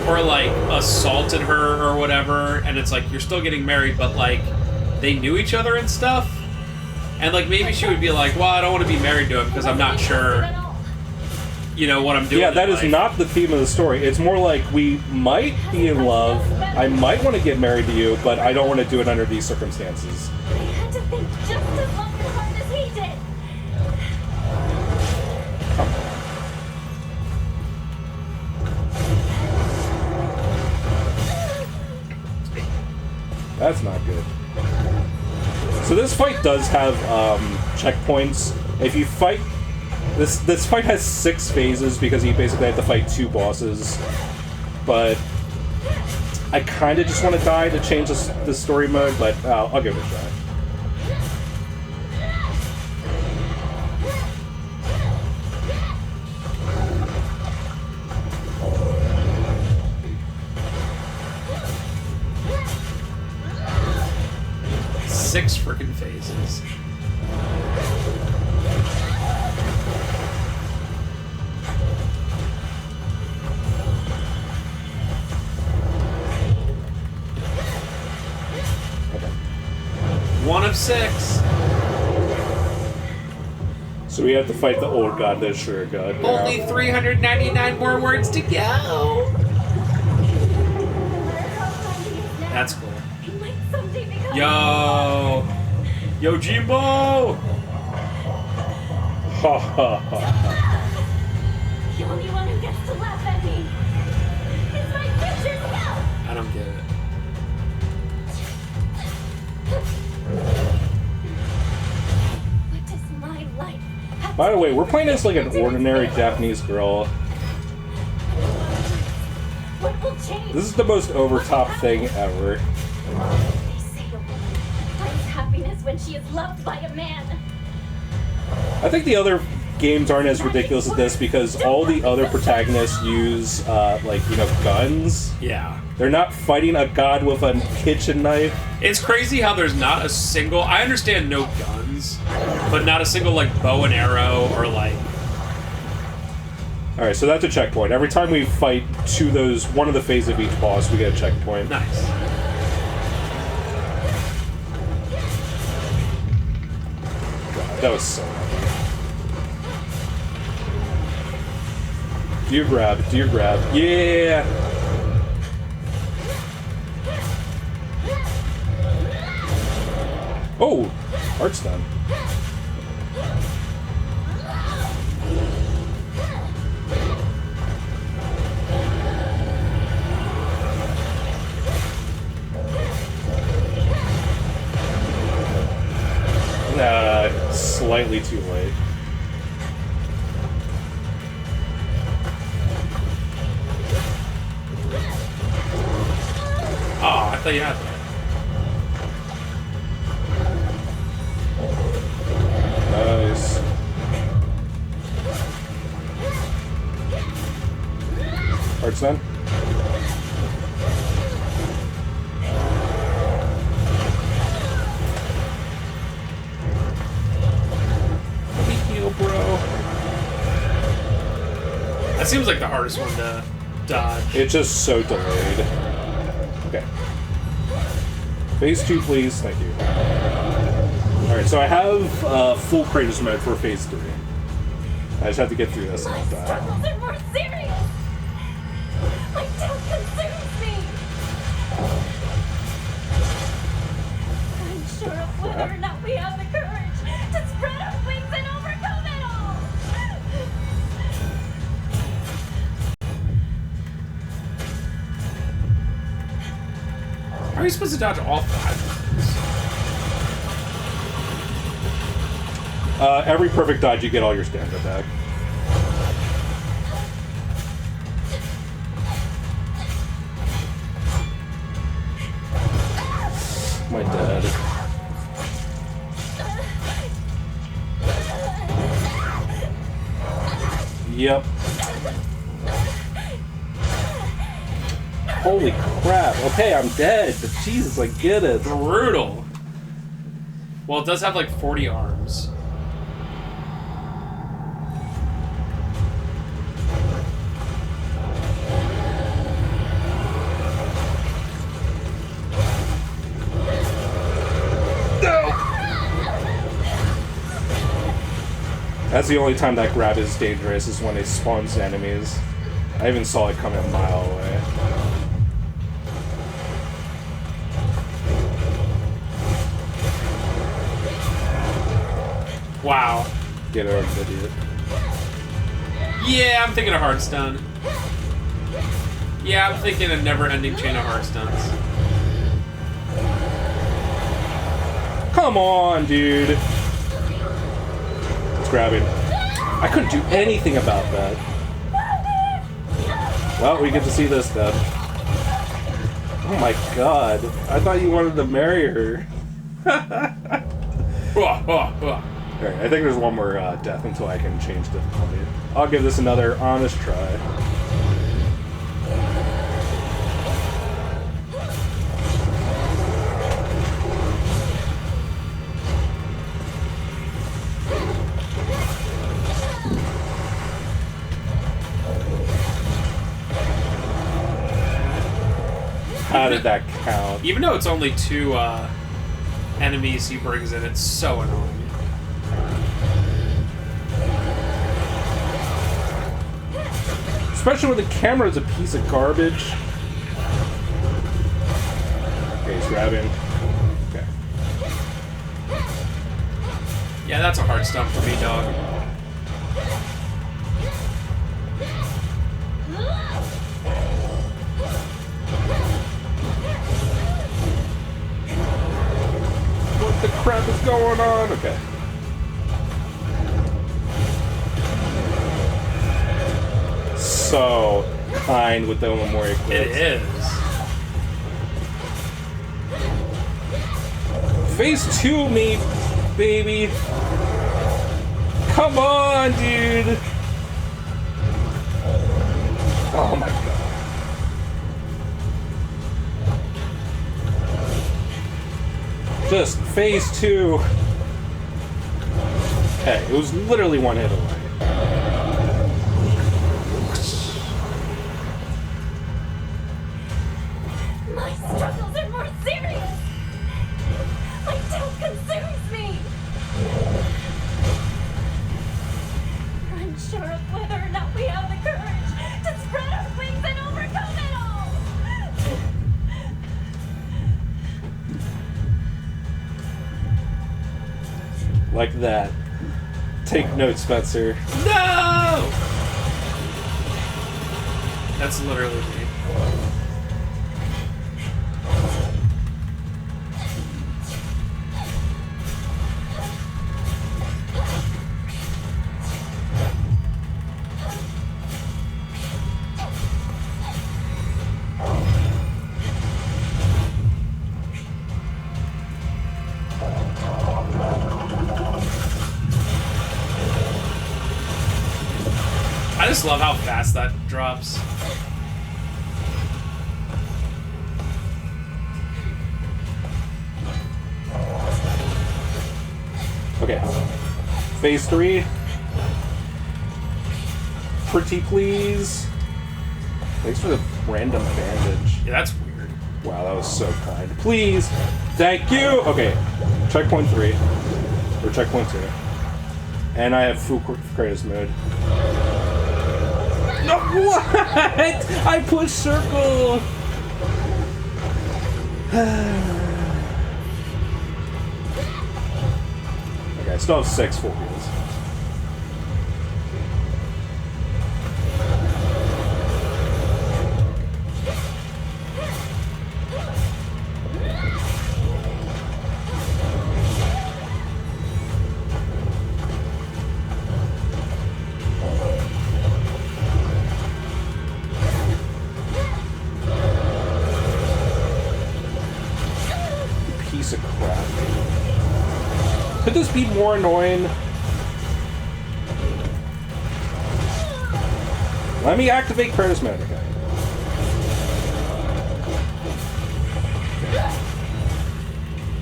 or like assaulted her or whatever, and it's like you're still getting married, but like they knew each other and stuff, and like maybe she would be like, well, I don't want to be married to him because I'm not sure, you know, what I'm doing. Yeah, that is not the theme of the story. It's more like we might be in love, I might want to get married to you, but I don't want to do it under these circumstances. I had to think just as long and hard as he did. Come on. That's not good. So this fight does have checkpoints. If you fight... This fight has 6 phases because you basically have to fight 2 bosses. But I kind of just want to die to change the story mode, but I'll give it a try. Six freaking phases. One of 6. So we have to fight the old god, the sure god. Only 399 more words to go. That's cool. Yo, Jimbo! Ha ha ha. The only one who gets to laugh at me is my future self. I don't get it. What does my life have By the to way, do we're with playing as like an anything ordinary to do with Japanese girl. What will change? This is the most overtop thing ever. They say a woman finds happiness when she is loved by a man. I think the other games aren't as ridiculous as this because all the other protagonists use, like, you know, guns. Yeah. They're not fighting a god with a kitchen knife. It's crazy how there's not a single... I understand no guns, but not a single, like, bow and arrow or, like... Alright, so that's a checkpoint. Every time we fight one of the phases of each boss, we get a checkpoint. Nice. God, that was so heavy. Do your grab, do your grab. Yeah! Oh! Art's done. Slightly too late. Oh, I thought you had that. Nice. Art's done. Bro. That seems like the hardest one to dodge. It's just so delayed. Okay. Phase 2, please. Thank you. Alright, so I have full Kratos mode for Phase 3. I just have to get through this and My not die. struggles are more serious. My doubt consumes me. I'm sure of whether or not we have the courage to spread our wings and overcome it all. How are you supposed to dodge all 5? Every perfect dodge, you get all your stamina back. My dad. Yep. Holy crap. Okay, I'm dead, but Jesus, I get it. Brutal. Well, it does have like 40 arms. That's the only time that grab is dangerous, is when it spawns enemies. I even saw it coming a mile away. Wow. Get over, idiot. Yeah, I'm thinking of hard stun. Yeah, I'm thinking a never-ending chain of hard stuns. Come on, dude. It's grabbing. I couldn't do anything about that. Well, we get to see this then. Oh my god. I thought you wanted to marry her. Alright, I think there's one more death until I can change difficulty. I'll give this another honest try. How did that count? Even though it's only 2 enemies he brings in, it's so annoying. Especially when the camera is a piece of garbage. Okay, he's grabbing. Okay. Yeah, that's a hard stun for me, dog. What the crap is going on? Okay. So kind with the Omamori clips. It is. Phase 2 me, baby. Come on, dude. Oh my god. Just phase 2. Hey, it was literally one hit away. My struggles are more serious. My doubt consumes me. Unsure of whether or not we have the courage to spread our wings and overcome it all. Like that. Take note, Spencer. No! That's literally me. I just love how fast that drops. Okay. Phase 3. Pretty please. Thanks for the random bandage. Yeah, that's weird. Wow, that was so kind. Please. Thank you. Okay. Checkpoint 3. Or checkpoint 2. And I have full Kratos mode. No, what? I pushed circle. Okay, I still have 6 full heals. Piece of crap. Could this be more annoying? Let me activate Kratos mode. Okay.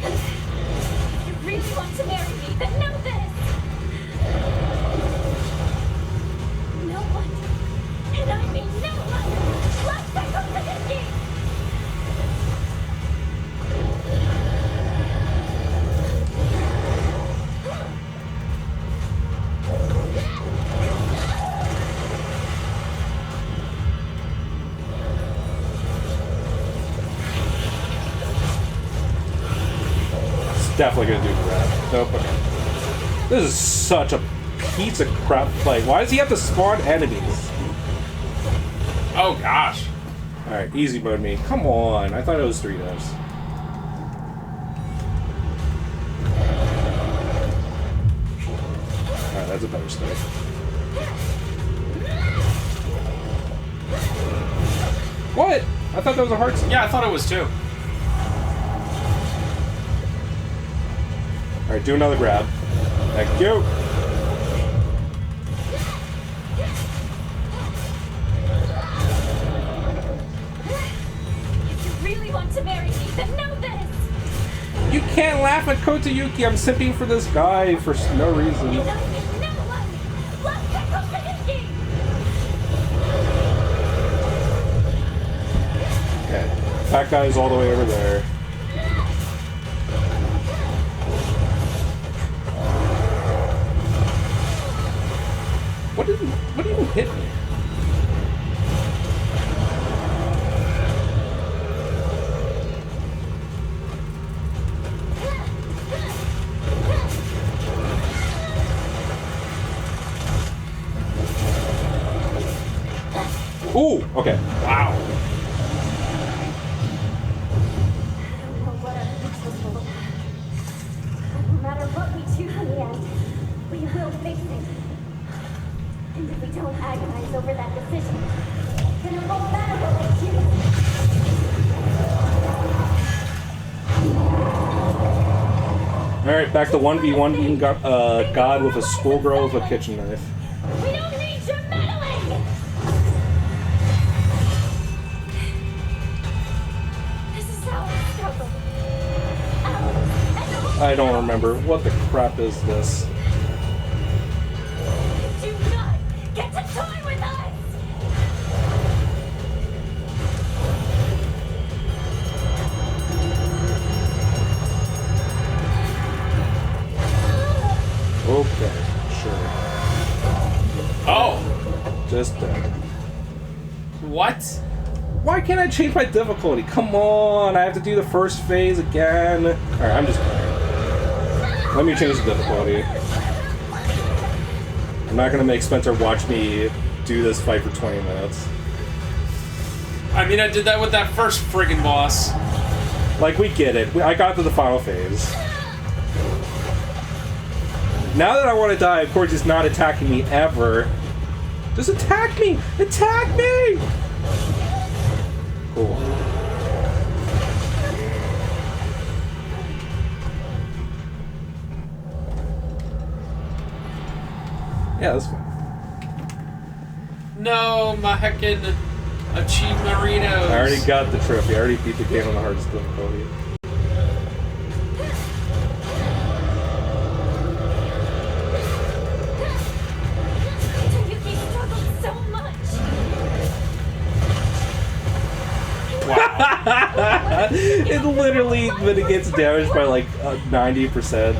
If you really want to marry me, then know this. No one, and I mean no one, loves the Kokosuki. definitely gonna do grab. Nope. Okay. This is such a piece of crap fight. Why does he have to spawn enemies? Oh gosh. Alright, easy mode me. Come on. I thought it was 3 devs. Alright, that's a better start. What? I thought that was a hard start. Yeah, I thought it was too. Alright, do another grab. Thank you. If you really want to marry me, then know this. You can't laugh at Kotayuki. I'm simping for this guy for no reason. And I mean no one loves the Kotayuki. Okay. That guy's all the way over there. What even hit me? Ooh, okay. Wow. I don't know what our future's full of. But no matter what we choose in the end, we will face it. And if we don't agonize over that decision, then it won't matter what we choose. Alright, back to 1v1 being God with a schoolgirl with a kitchen knife. We don't need your meddling! This is our struggle. Ours and only I don't ours. remember. What the crap is this? Do not get to toy with us! Okay, sure. Oh. Just What? Why can't I change my difficulty? Come on, I have to do the first phase again. Alright, I'm just playing. Let me change the difficulty. I'm not gonna make Spencer watch me do this fight for 20 minutes. I mean, I did that with that first friggin' boss. Like, we get it. I got to the final phase. Now that I want to die, of course he's not attacking me ever. Just attack me! Attack me! Cool. Yeah, that's fine. No, my heckin' Achievemaritos. I already got the trophy. I already beat the game on the hardest difficulty. Yuki struggled so much. Wow. It literally mitigates damage by like 90%.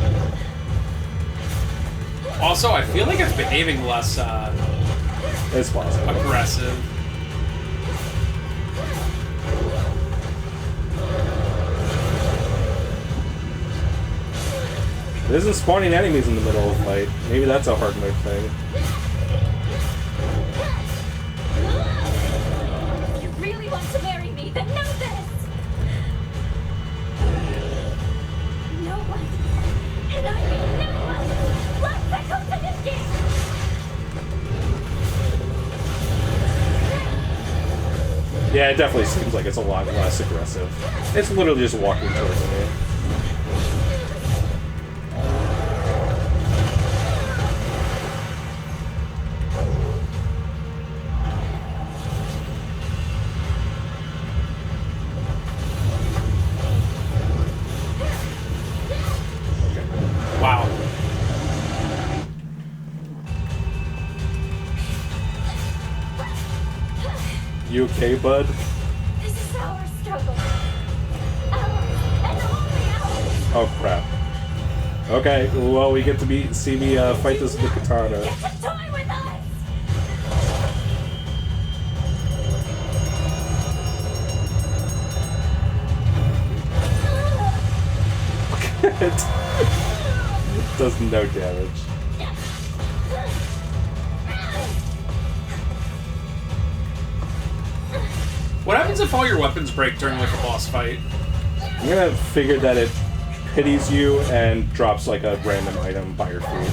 Also, I feel like it's behaving less It's possible. aggressive. It isn't spawning enemies in the middle of the fight. Maybe that's a hard mode thing. If you really want to marry me, then know this. No one, and I mean no one, loves the Kotayuki. Yeah, it definitely seems like it's a lot less aggressive. It's literally just walking towards me. Wow. You okay, bud? This is our struggle. Ours and only ours. Oh crap. Okay, well we get to see me fight this with the katana. Get to toy with us. it. Does no damage. What happens if all your weapons break during like a boss fight? I'm gonna figure that it pities you and drops like a random item by your feet.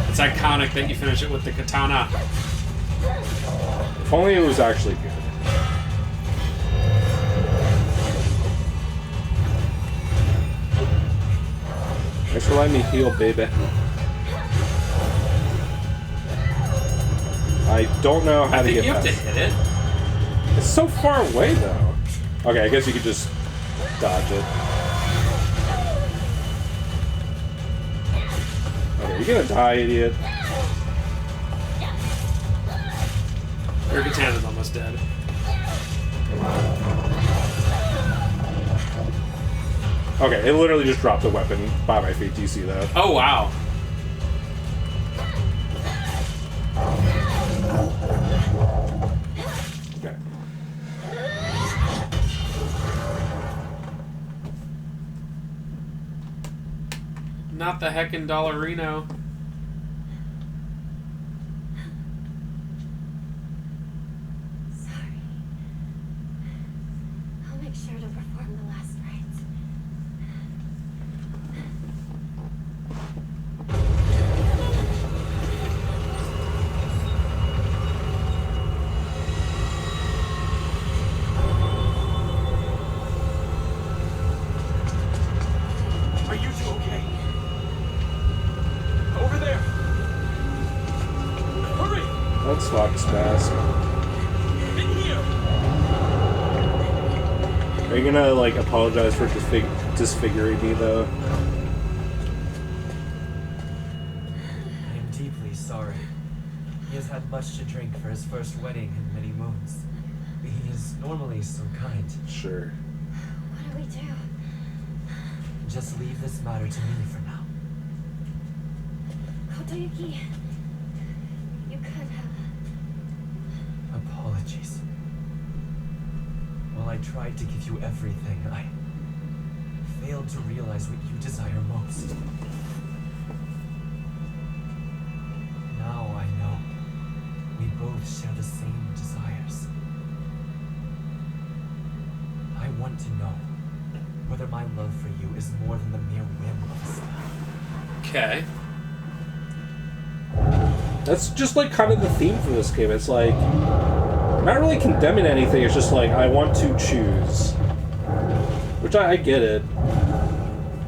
It's iconic that you finish it with the katana. If only it was actually good. Thanks for letting me heal, baby. I don't know how to get you past. have to hit it. It's so far away, though. Okay, I guess you could just dodge it. Okay, you're gonna die, idiot. Your katana's almost dead. Okay, it literally just dropped the weapon by my feet. Do you see that? Oh, wow. Okay. Not the heckin' Dollarino. Sorry. I'll make sure to perform the last rites. Are you two okay? Over there! Hurry! That's Fox Mask. In here! Are you gonna, like, apologize for disfiguring me, though? I am deeply sorry. He has had much to drink for his first wedding in many moons. He is normally so kind. Sure. What do we do? Just leave this matter to me for now. Kotoyuki, you could have... Apologies. While I tried to give you everything, I failed to realize what you desire most. Now I know. We both share the same desires. I want to know whether my love for you is more than the mere whim of a spell. Okay. That's just, like, kind of the theme for this game. It's like, I'm not really condemning anything. It's just like, I want to choose. Which I get it.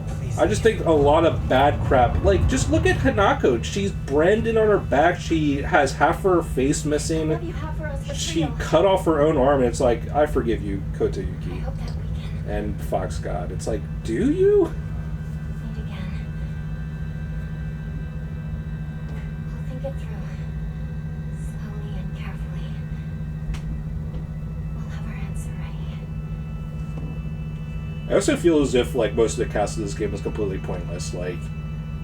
Please I just think a lot of bad crap. Like, just look at Hanako. She's branded on her back. She has half her face What do missing. you have for us for She real? cut off her own arm, and it's like, I forgive you, I Kotoyuki. hope that we can And Fox God. It's like, do you? meet again. I'll think it through. Slowly and carefully. We'll have our answer ready. I also feel as if, like, most of the cast of this game is completely pointless. Like,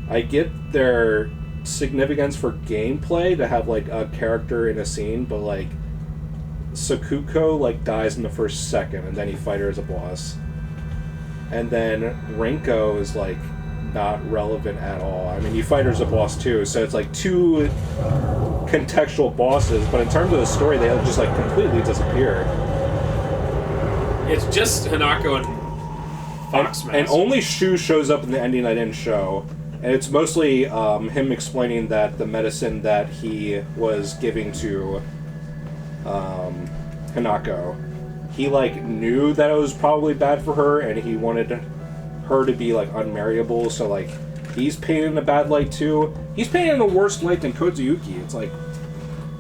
I get their significance for gameplay to have, like, a character in a scene, but, like, Sakuko, like, dies in the first second, and then you fight her as a boss. And then Rinko is, like, not relevant at all. I mean, you fight her as a boss, too, so it's, like, two contextual bosses, but in terms of the story, they just, like, completely disappear. It's just Hanako and Fox Mask. And only Shu shows up in the ending I didn't show. And it's mostly him explaining that the medicine that he was giving to Hanako, he, like, knew that it was probably bad for her, and he wanted her to be, like, unmarriable, so, like, he's painted in a bad light, too. He's painted in a worse light than Kotoyuki. It's like,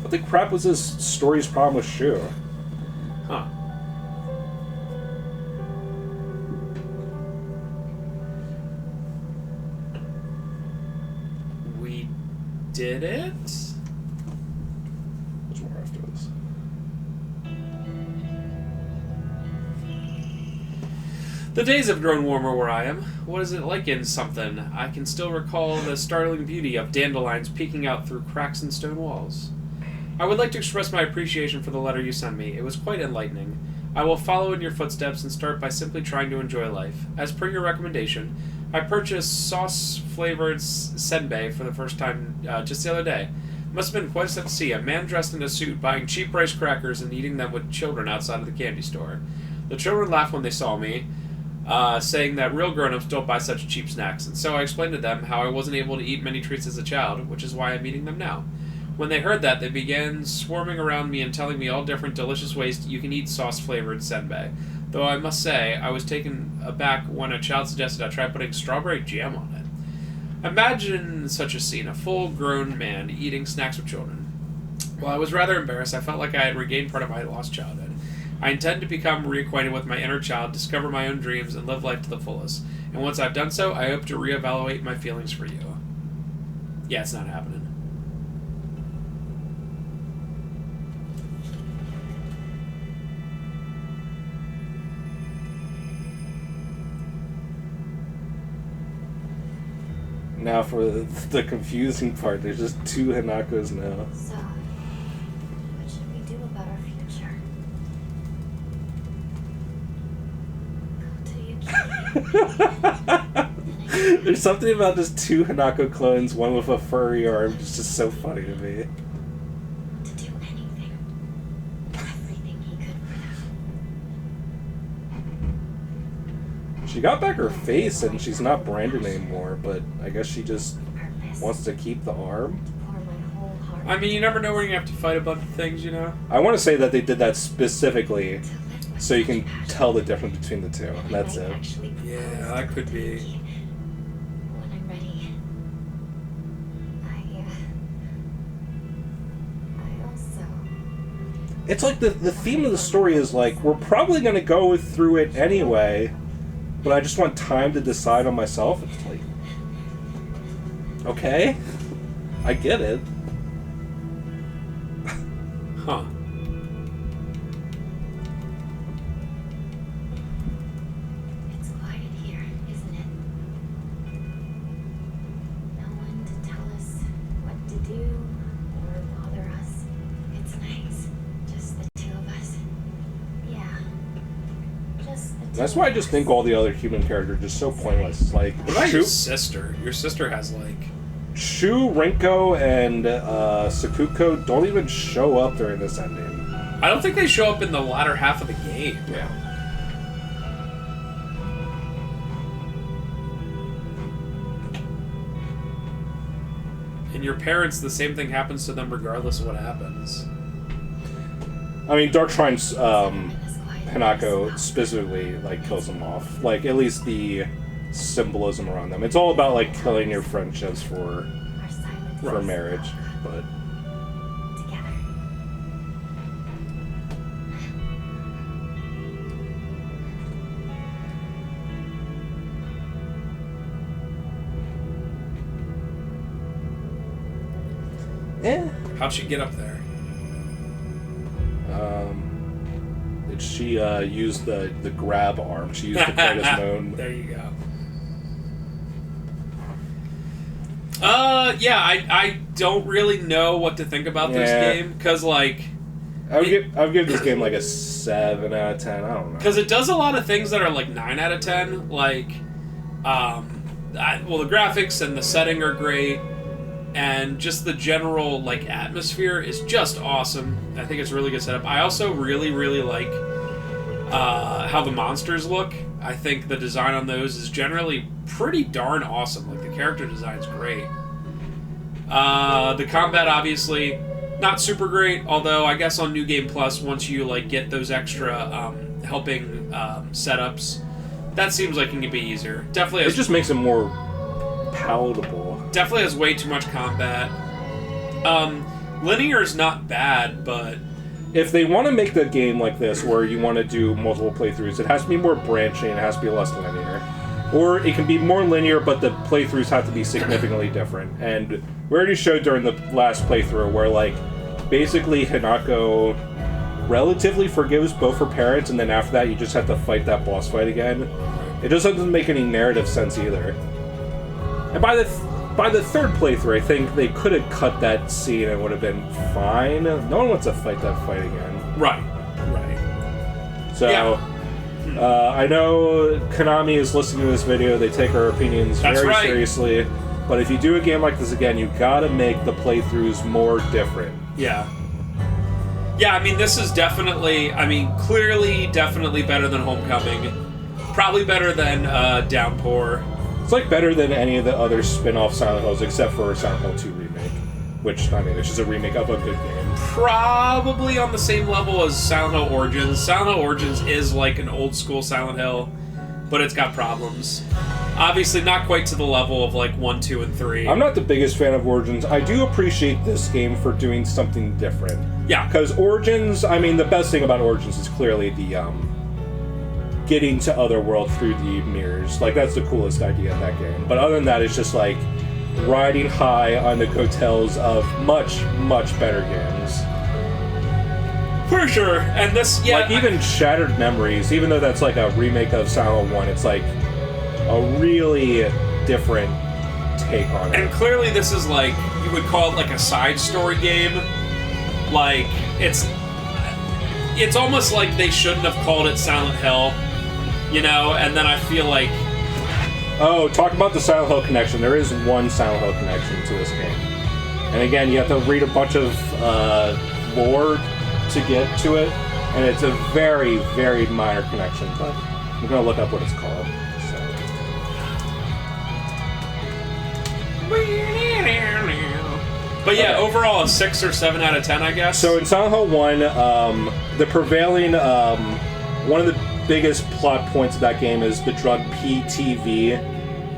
what the crap was this story's problem with Shu? Huh. We did it? There's more after this. The days have grown warmer where I am. What is it like in something? I can still recall the startling beauty of dandelions peeking out through cracks in stone walls. I would like to express my appreciation for the letter you sent me. It was quite enlightening. I will follow in your footsteps and start by simply trying to enjoy life. As per your recommendation, I purchased sauce-flavored senbei for the first time just the other day. Must have been quite a sight to see. A man dressed in a suit buying cheap rice crackers and eating them with children outside of the candy store. The children laughed when they saw me, saying that real grown-ups don't buy such cheap snacks, and so I explained to them how I wasn't able to eat many treats as a child, which is why I'm eating them now. When they heard that, they began swarming around me and telling me all different delicious ways you can eat sauce-flavored senbei, though I must say I was taken aback when a child suggested I try putting strawberry jam on it. Imagine such a scene, a full-grown man eating snacks with children. While I was rather embarrassed, I felt like I had regained part of my lost childhood. I intend to become reacquainted with my inner child, discover my own dreams, and live life to the fullest. And once I've done so, I hope to reevaluate my feelings for you. Yeah, it's not happening. Now for the confusing part, there's just 2 Hanakos now. So, what should we do about our future? Go to Yuki. There's something about just 2 Hanako clones, one with a furry arm, it's just so funny to me. To do anything. Everything he could for them. She got back her face and she's not Brandon anymore, but I guess she just Purpose. wants to keep the arm. To pour my whole heart. I mean, you never know when you have to fight a bunch of things, you know? I want to say that they did that specifically To live with so you can such passion. tell the difference between the two, and that's I might it. actually Yeah, propose that to could be. Yuki. When I'm ready. I also... It's like the theme of the story is like, we're probably going to go through it anyway, but I just want time to decide on myself. It's like, okay, I get it. Huh. It's quiet here, isn't it? No one to tell us what to do or bother us. It's nice. Just the 2 of us. Yeah. Just the 2 That's why I of just us. think all the other human characters are just so pointless. It's like, What about your Shu, sister? Your sister has, like... Rinko, and Sakuko don't even show up during this ending. I don't think they show up in the latter half of the game. Yeah. And your parents, the same thing happens to them regardless of what happens. I mean, Dark Shrine's In this quiet Hanako place. specifically like kills them off. Like, at least the symbolism around them. It's all about like killing your friendships for Our silence is marriage, but together. How'd she get up there? did she use the grab arm? She used the Kratos moan. There you go. Yeah, I don't really know what to think about this Yeah. game, because, like... I would give this game like a 7 out of 10. I don't know. Because it does a lot of things that are, like, 9 out of 10. Like, the graphics and the setting are great, and just the general, like, atmosphere is just awesome. I think it's a really good setup. I also really, really like how the monsters look. I think the design on those is generally pretty darn awesome. Like, the character design's great. The combat, obviously, not super great, although I guess on New Game Plus, once you, like, get those extra helping setups, that seems like it can be easier. Definitely has, It just makes it more palatable. definitely has way too much combat. Linear is not bad, but... If they want to make the game like this, where you want to do multiple playthroughs, it has to be more branching, it has to be less linear. Or it can be more linear, but the playthroughs have to be significantly different. And we already showed during the last playthrough where, like, basically Hanako relatively forgives both her parents, and then after that you just have to fight that boss fight again. It just doesn't make any narrative sense either. And by the third playthrough, I think they could have cut that scene and it would have been fine. No one wants to fight that fight again. Right. So, I know Konami is listening to this video. They take our opinions very seriously. But if you do a game like this again, you gotta make the playthroughs more different. Yeah. Yeah, I mean, this is definitely, clearly definitely better than Homecoming. Probably better than Downpour. It's like better than any of the other spin-off Silent Hills except for Silent Hill 2 Remake. Which, it's just a remake of a good game. Probably on the same level as Silent Hill Origins. Silent Hill Origins is like an old school Silent Hill, but it's got problems. Obviously not quite to the level of like 1, 2, and 3. I'm not the biggest fan of Origins. I do appreciate this game for doing something different. Yeah. Because Origins, the best thing about Origins is clearly the, getting to Otherworld through the mirrors. Like, that's the coolest idea in that game. But other than that, it's just like riding high on the coattails of much, much better games. For sure. And this, yeah. Like, even Shattered Memories, even though that's like a remake of Silent Hill 1, it's like a really different take on it. And clearly this is like, you would call it like a side story game. Like, it's almost like they shouldn't have called it Silent Hill, and then I feel like... Oh, talk about the Silent Hill connection. There is one Silent Hill connection to this game. And again, you have to read a bunch of lore to get to it, and it's a very, very minor connection, but I'm going to look up what it's called. But yeah, overall a 6 or 7 out of 10, I guess. So in Silent Hill 1, the prevailing, one of the biggest plot points of that game is the drug PTV,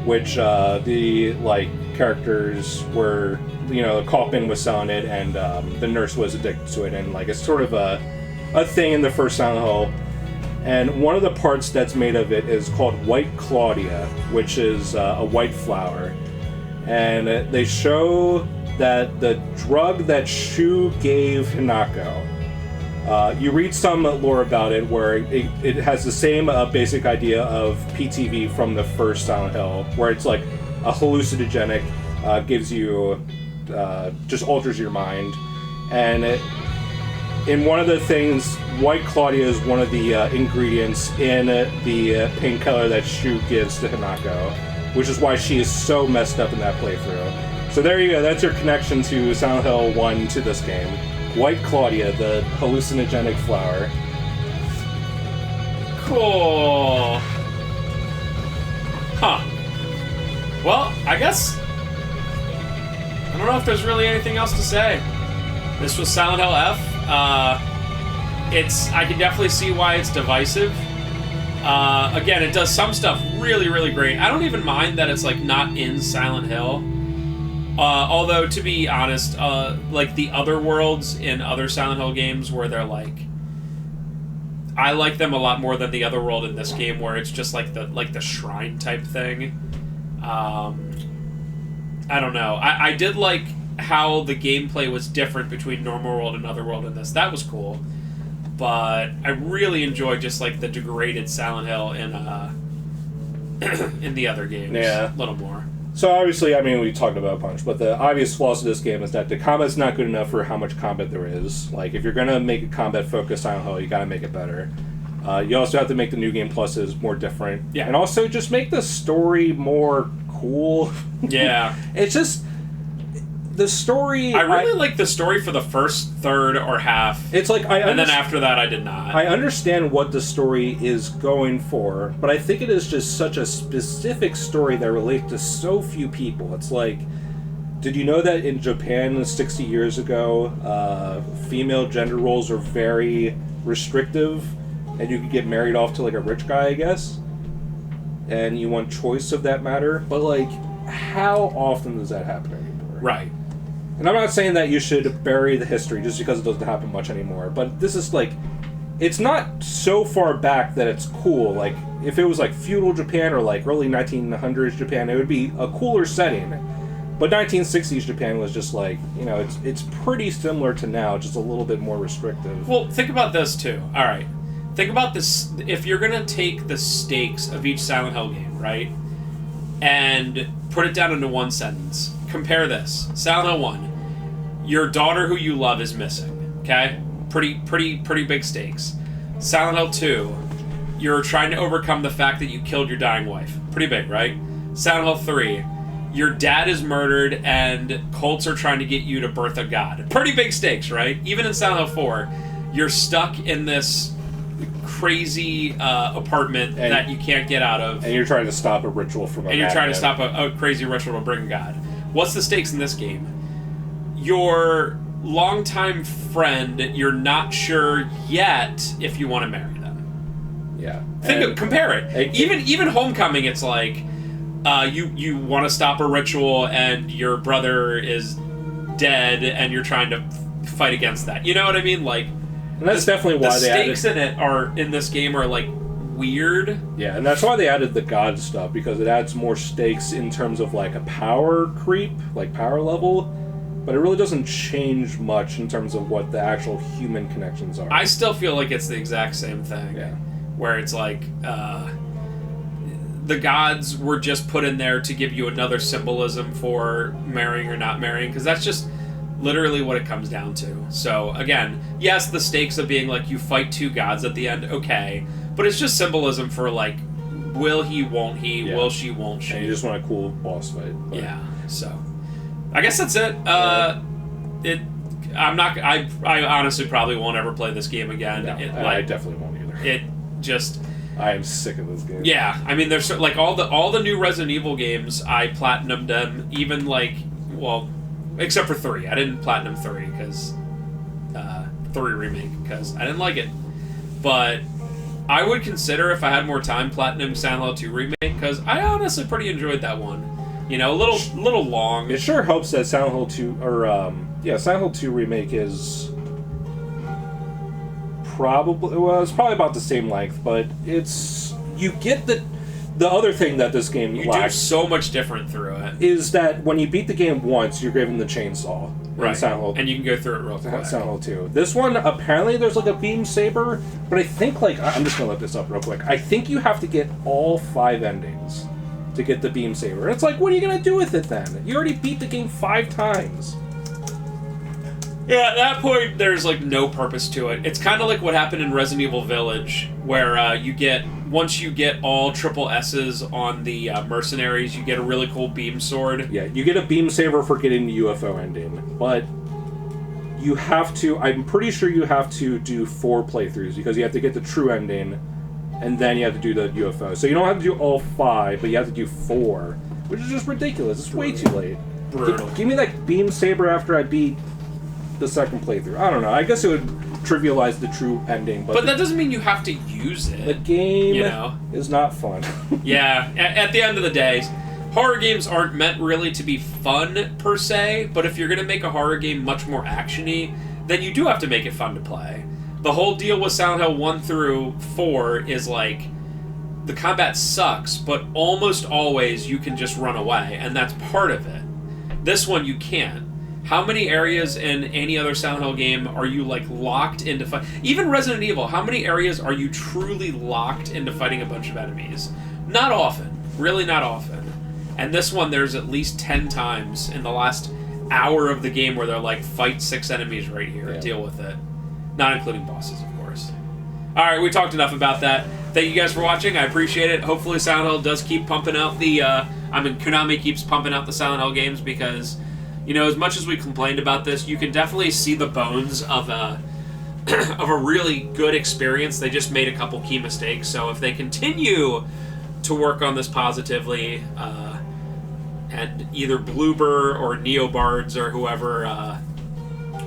which the characters were, the Kaufman was selling it, and the nurse was addicted to it, and it's sort of a thing in the first Silent Hill. And one of the parts that's made of it is called White Claudia, which is a white flower. And they show that the drug that Shu gave Hinako, you read some lore about it where it has the same basic idea of PTV from the first Silent Hill, where it's like a hallucinogenic, gives you, just alters your mind. And in one of the things, White Claudia is one of the ingredients in the painkiller that Shu gives to Hinako, which is why she is so messed up in that playthrough. So there you go, that's your connection to Silent Hill 1 to this game. White Claudia, the hallucinogenic flower. Cool. Huh. Well, I guess... I don't know if there's really anything else to say. This was Silent Hill F. I can definitely see why it's divisive. Again, it does some stuff really, really great. I don't even mind that it's not in Silent Hill. Although, to be honest, the other worlds in other Silent Hill games where they're I like them a lot more than the other world in this game where it's just the shrine type thing. I don't know. I did like how the gameplay was different between normal world and other world in this. That was cool. But I really enjoyed just the degraded Silent Hill in the other games. Yeah. A little more. So obviously, we talked about a bunch, but the obvious flaws of this game is that the combat's not good enough for how much combat there is. If you're gonna make a combat-focused Silent Hill, you gotta make it better. You also have to make the New Game Pluses more different. Yeah. And also just make the story more cool. Yeah. It's just... The story... I really like the story for the first third or half. It's and then after that, I did not. I understand what the story is going for, but I think it is just such a specific story that relates to so few people. It's did you know that in Japan 60 years ago, female gender roles are very restrictive, and you could get married off to a rich guy, I guess? And you want choice of that matter? But how often does that happen anymore? Right. And I'm not saying that you should bury the history just because it doesn't happen much anymore, but this is it's not so far back that it's cool. If it was feudal Japan or early 1900s Japan, it would be a cooler setting. But 1960s Japan was just like, you know, it's pretty similar to now, just a little bit more restrictive. Well, think about this too. All right, think about this. If you're gonna take the stakes of each Silent Hill game, right, and put it down into one sentence, compare this: Silent Hill 1, your daughter who you love is missing. Okay, pretty big stakes. Silent Hill 2, you're trying to overcome the fact that you killed your dying wife. Pretty big, right? Silent Hill 3, your dad is murdered and cults are trying to get you to birth a god. Pretty big stakes, right? Even in Silent Hill 4, you're stuck in this crazy apartment that you can't get out of. And you're trying to stop a ritual from And you're trying to stop a crazy ritual to bring a god. What's the stakes in this game? Your longtime friend, you're not sure yet if you want to marry them. Yeah. Compare it. Even Homecoming, it's like you want to stop a ritual and your brother is dead and you're trying to fight against that. You know what I mean? Like, and that's definitely why the stakes in this game are like weird. Yeah, and that's why they added the god stuff, because it adds more stakes in terms of like a power creep, like power level. But it really doesn't change much in terms of what the actual human connections are. I still feel like it's the exact same thing. Yeah. Where it's like, the gods were just put in there to give you another symbolism for marrying or not marrying, because that's just literally what it comes down to. So, again, yes, the stakes of being like, you fight two gods at the end, okay. But it's just symbolism for like, will he, won't he, will she, won't she. And you just want a cool boss fight. But. Yeah, so... I guess that's it. I honestly probably won't ever play this game again. No, I definitely won't either. I am sick of this game. Yeah, I mean, there's like all the new Resident Evil games. I platinumed them, even like, well, except for 3. I didn't platinum 3 because 3 Remake because I didn't like it. But I would consider, if I had more time, platinum Silent Hill 2 Remake, because I honestly pretty enjoyed that one. You know, a little long. It sure helps that Silent Hill 2, Silent Hill 2 Remake is it's probably about the same length, but you get the other thing that this game lacks. You do so much different through it. Is that when you beat the game once, you're given the chainsaw. Right. Silent Hill, and you can go through it real quick. Silent Hill 2. This one, apparently there's like a beam saber, but I think I'm just gonna look this up real quick. I think you have to get all 5 endings to get the beam saber. It's like, what are you gonna do with it then? You already beat the game 5 times. Yeah, at that point, there's like no purpose to it. It's kind of like what happened in Resident Evil Village, where once you get all triple S's on the mercenaries, you get a really cool beam sword. Yeah, you get a beam saber for getting the UFO ending, but you have to, I'm pretty sure you have to do 4 playthroughs, because you have to get the true ending, and then you have to do the UFO. So you don't have to do all 5, but you have to do 4, which is just ridiculous. It's way too late. Brutal. Give me that beam saber after I beat the second playthrough. I don't know. I guess it would trivialize the true ending, but that doesn't mean you have to use it. The game is not fun. Yeah, at the end of the day, horror games aren't meant really to be fun per se, but if you're going to make a horror game much more action-y, then you do have to make it fun to play. The whole deal with Silent Hill 1 through 4 is like, the combat sucks, but almost always you can just run away, and that's part of it. This one you can't. How many areas in any other Silent Hill game are you like locked into fight? Even Resident Evil, how many areas are you truly locked into fighting a bunch of enemies? Not often. Really not often. And this one, there's at least 10 times in the last hour of the game where they're like, fight 6 enemies right here, deal with it. Not including bosses, of course. Alright, we talked enough about that. Thank you guys for watching. I appreciate it. Hopefully Silent Hill does keep pumping out Konami keeps pumping out the Silent Hill games, because, you know, as much as we complained about this, you can definitely see the bones of a really good experience. They just made a couple key mistakes, so if they continue to work on this positively, and either Bloober or Neobards or whoever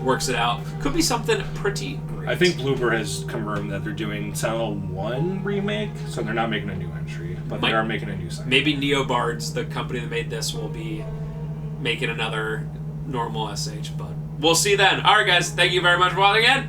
works it out, could be something pretty great. I think Bloober has confirmed that they're doing Silent Hill 1 remake, so they're not making a new entry, but they are making a new site. Maybe Neobards, the company that made this, will be making another normal SH, but we'll see then. Alright guys, thank you very much for watching again.